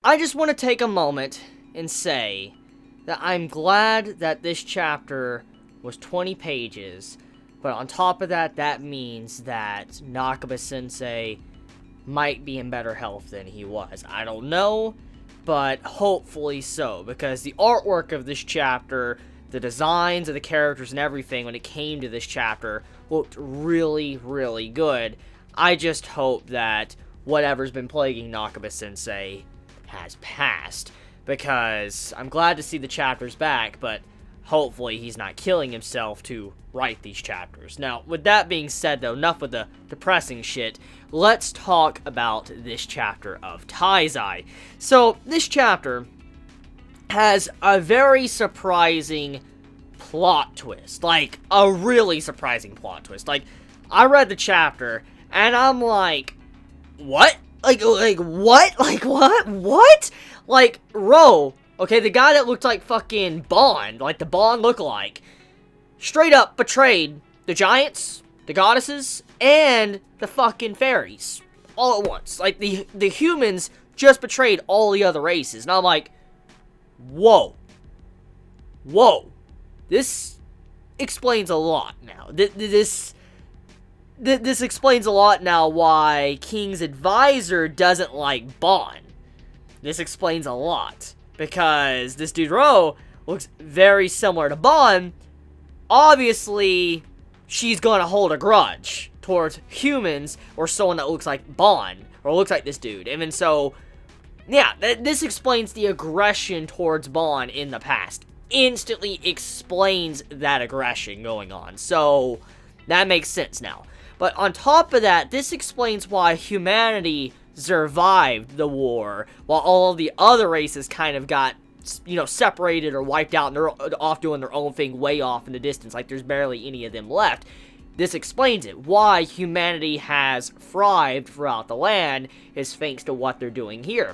I just want to take a moment and say that I'm glad that this chapter was 20 pages, but on top of that, that means that Nakaba-sensei might be in better health than he was. I don't know, but hopefully so, because the artwork of this chapter, the designs of the characters and everything when it came to this chapter looked really, really good. I just hope that whatever's been plaguing Nakaba-sensei has passed, because I'm glad to see the chapters back, but hopefully he's not killing himself to write these chapters. Now, with that being said, though, enough with the depressing shit, let's talk about this chapter of Taizai. So, this chapter has a very surprising plot twist. Like, a really surprising plot twist. Like, I read the chapter, and I'm like, what? Like, what? Like, what? Like, Ro, okay, the guy that looked like fucking Bond, like the Bond lookalike, straight up betrayed the giants, the goddesses, and the fucking fairies, all at once. Like, the humans just betrayed all the other races, and I'm like, whoa. This explains a lot now. This explains a lot now why King's advisor doesn't like Bond. This explains a lot, because this dude Ro looks very similar to Bond. Obviously, she's gonna hold a grudge towards humans or someone that looks like Bond, or looks like this dude. And then so, yeah, this explains the aggression towards Bond in the past. Instantly explains that aggression going on. So, that makes sense now. But on top of that, this explains why humanity survived the war, while all of the other races kind of got, separated or wiped out, and they're off doing their own thing way off in the distance, like there's barely any of them left. This explains it. Why humanity has thrived throughout the land is thanks to what they're doing here.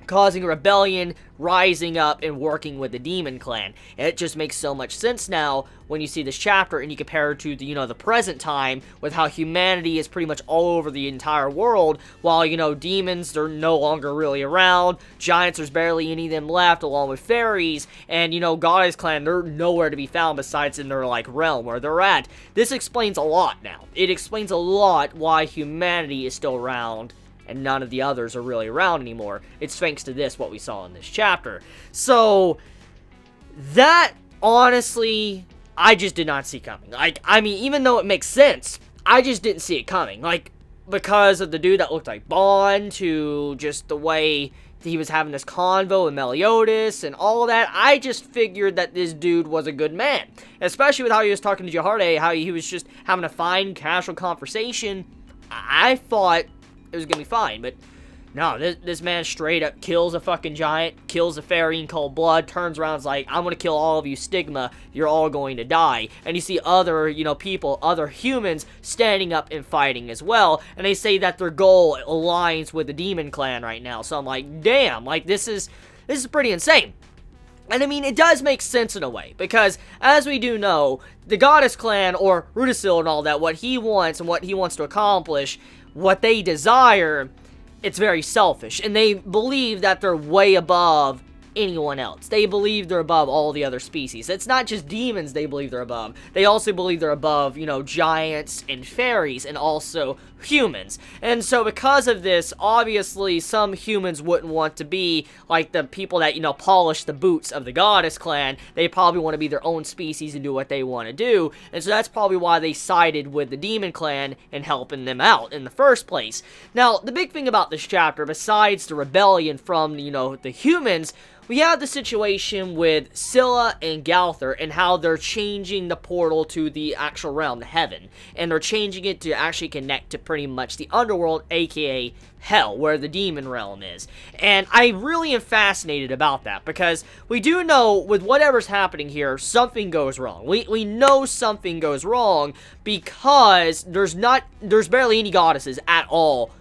Causing rebellion, rising up, and working with the Demon Clan. And it just makes so much sense now when you see this chapter and you compare it to the present time with how humanity is pretty much all over the entire world, while, demons, they're no longer really around, giants, there's barely any of them left, along with fairies, and, Goddess Clan, they're nowhere to be found besides in their, realm where they're at. This explains a lot now. It explains a lot why humanity is still around and none of the others are really around anymore. It's thanks to this, what we saw in this chapter. So, that, honestly, I just did not see coming. Even though it makes sense, I just didn't see it coming. Because of the dude that looked like Bond, to just the way he was having this convo with Meliodas, and all of that, I just figured that this dude was a good man. Especially with how he was talking to Jaharde, how he was just having a fine, casual conversation. I thought it was gonna be fine, but no, this man straight up kills a fucking giant, kills a fairy in cold blood, turns around and is like, I'm gonna kill all of you, Stigma, you're all going to die. And you see other, people, other humans standing up and fighting as well, and they say that their goal aligns with the Demon Clan right now. So I'm like, damn, this is pretty insane. And it does make sense in a way, because, as we do know, the Goddess Clan, or Rudisil and all that, what he wants and what he wants to accomplish, what they desire, it's very selfish, and they believe that they're way above anyone else. They believe they're above all the other species. It's not just demons they believe they're above. They also believe they're above, giants and fairies, and also humans. And so because of this, obviously, some humans wouldn't want to be like the people that, polish the boots of the Goddess Clan. They probably want to be their own species and do what they want to do. And so that's probably why they sided with the Demon Clan and helping them out in the first place. Now, the big thing about this chapter, besides the rebellion from, the humans, we have the situation with Scylla and Galther and how they're changing the portal to the actual realm, heaven. And they're changing it to actually connect to pretty much the underworld, aka hell, where the demon realm is. And I really am fascinated about that, because we do know with whatever's happening here, something goes wrong. We know something goes wrong because there's barely any goddesses at all,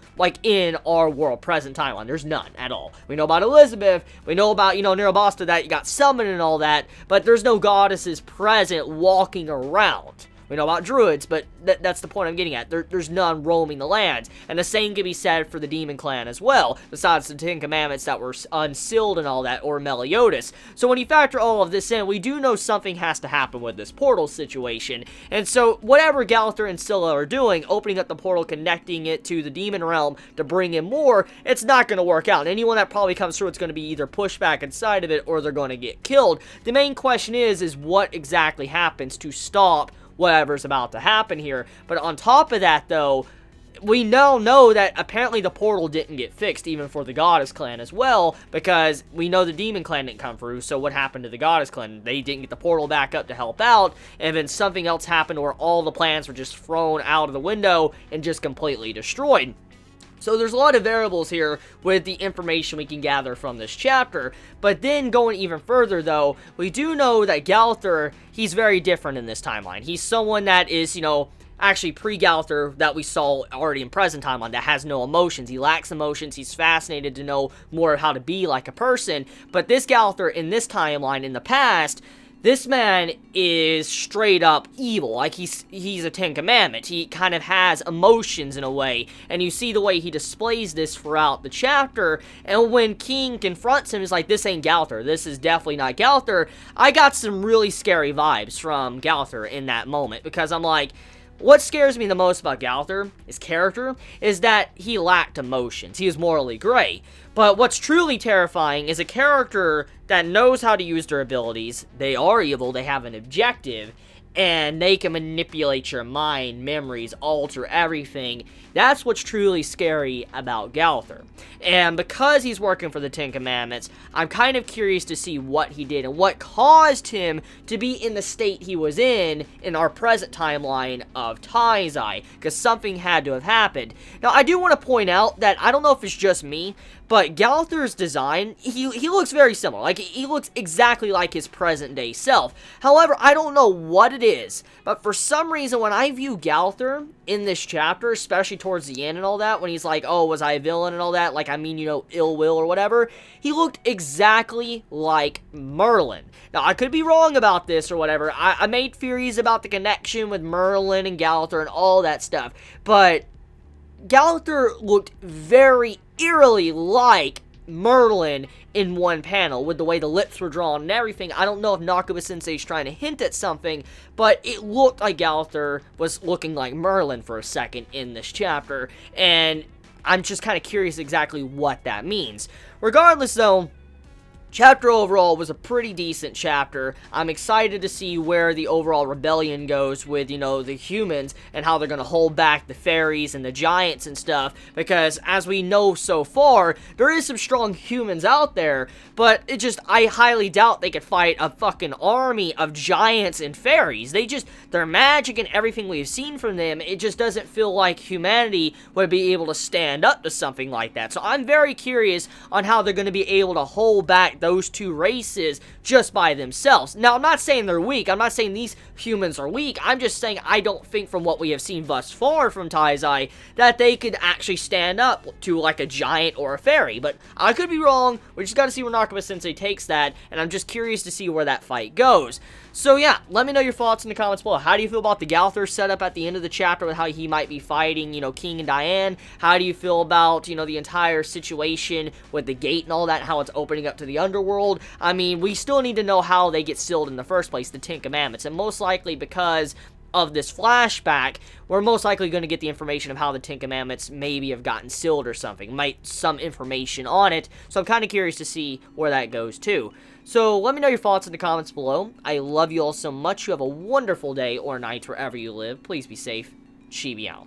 in our world, present timeline. There's none at all. We know about Elizabeth, we know about, Nerabasta, that you got summoned and all that, but there's no goddesses present walking around. We know about druids, but that's the point I'm getting at. There's none roaming the lands. And the same can be said for the Demon Clan as well, besides the Ten Commandments that were unsealed and all that, or Meliodas. So when you factor all of this in, we do know something has to happen with this portal situation. And so whatever Gowther and Scylla are doing, opening up the portal, connecting it to the demon realm to bring in more, it's not going to work out. And anyone that probably comes through, it's going to be either pushed back inside of it or they're going to get killed. The main question is what exactly happens to stop whatever's about to happen here. But on top of that, though, we now know that apparently the portal didn't get fixed, even for the Goddess Clan as well, because we know the Demon Clan didn't come through, so what happened to the Goddess Clan? They didn't get the portal back up to help out, and then something else happened where all the plans were just thrown out of the window and just completely destroyed. So there's a lot of variables here with the information we can gather from this chapter. But then going even further, though, we do know that Gowther, he's very different in this timeline. He's someone that is, you know, actually pre-Gowther that we saw already in present timeline that has no emotions. He lacks emotions. He's fascinated to know more of how to be like a person. But this Gowther in this timeline in the past, this man is straight up evil. Like, he's a Ten Commandment. He kind of has emotions in a way. And you see the way he displays this throughout the chapter. And when King confronts him, he's like, this ain't Gowther. This is definitely not Gowther. I got some really scary vibes from Gowther in that moment. Because I'm like, what scares me the most about Gowther, his character, is that he lacked emotions. He is morally gray. But what's truly terrifying is a character that knows how to use their abilities. They are evil, they have an objective, and they can manipulate your mind, memories, alter everything. That's what's truly scary about Gowther. And because he's working for the Ten Commandments, I'm kind of curious to see what he did and what caused him to be in the state he was in our present timeline of Taizai, because something had to have happened. Now, I do want to point out that I don't know if it's just me, but Gowther's design, he looks very similar. Like, he looks exactly like his present-day self. However, I don't know what it is, but for some reason, when I view Gowther in this chapter, especially towards the end and all that, when he's like, oh, was I a villain and all that, like, I mean, you know, ill will or whatever, he looked exactly like Merlin. Now, I could be wrong about this or whatever. I made theories about the connection with Merlin and Gowther and all that stuff, but Gowther looked very eerily like Merlin in one panel, with the way the lips were drawn and everything. I don't know if Nakaba-sensei is trying to hint at something, but it looked like Gowther was looking like Merlin for a second in this chapter, and I'm just kind of curious exactly what that means. Regardless, though, chapter overall was a pretty decent chapter. I'm excited to see where the overall rebellion goes with, you know, the humans and how they're going to hold back the fairies and the giants and stuff, because as we know so far, there is some strong humans out there, but I highly doubt they could fight a fucking army of giants and fairies. Their magic and everything we've seen from them, it just doesn't feel like humanity would be able to stand up to something like that. So I'm very curious on how they're going to be able to hold back those two races just by themselves. Now, I'm not saying they're weak. I'm not saying these humans are weak. I'm just saying I don't think from what we have seen thus far from Taizai that they could actually stand up to like a giant or a fairy. But I could be wrong. We just got to see where Nakaba-sensei takes that, and I'm just curious to see where that fight goes. So yeah, let me know your thoughts in the comments below. How do you feel about the Gowther setup at the end of the chapter with how he might be fighting, you know, King and Diane? How do you feel about, you know, the entire situation with the gate and all that, how it's opening up to the underworld? I mean, we still need to know how they get sealed in the first place, the Ten Commandments, and most likely because of this flashback, we're most likely going to get the information of how the Ten Commandments maybe have gotten sealed or something. Some information on it, so I'm kind of curious to see where that goes too. So let me know your thoughts in the comments below. I love you all so much. You have a wonderful day or night wherever you live. Please be safe. Chibi out.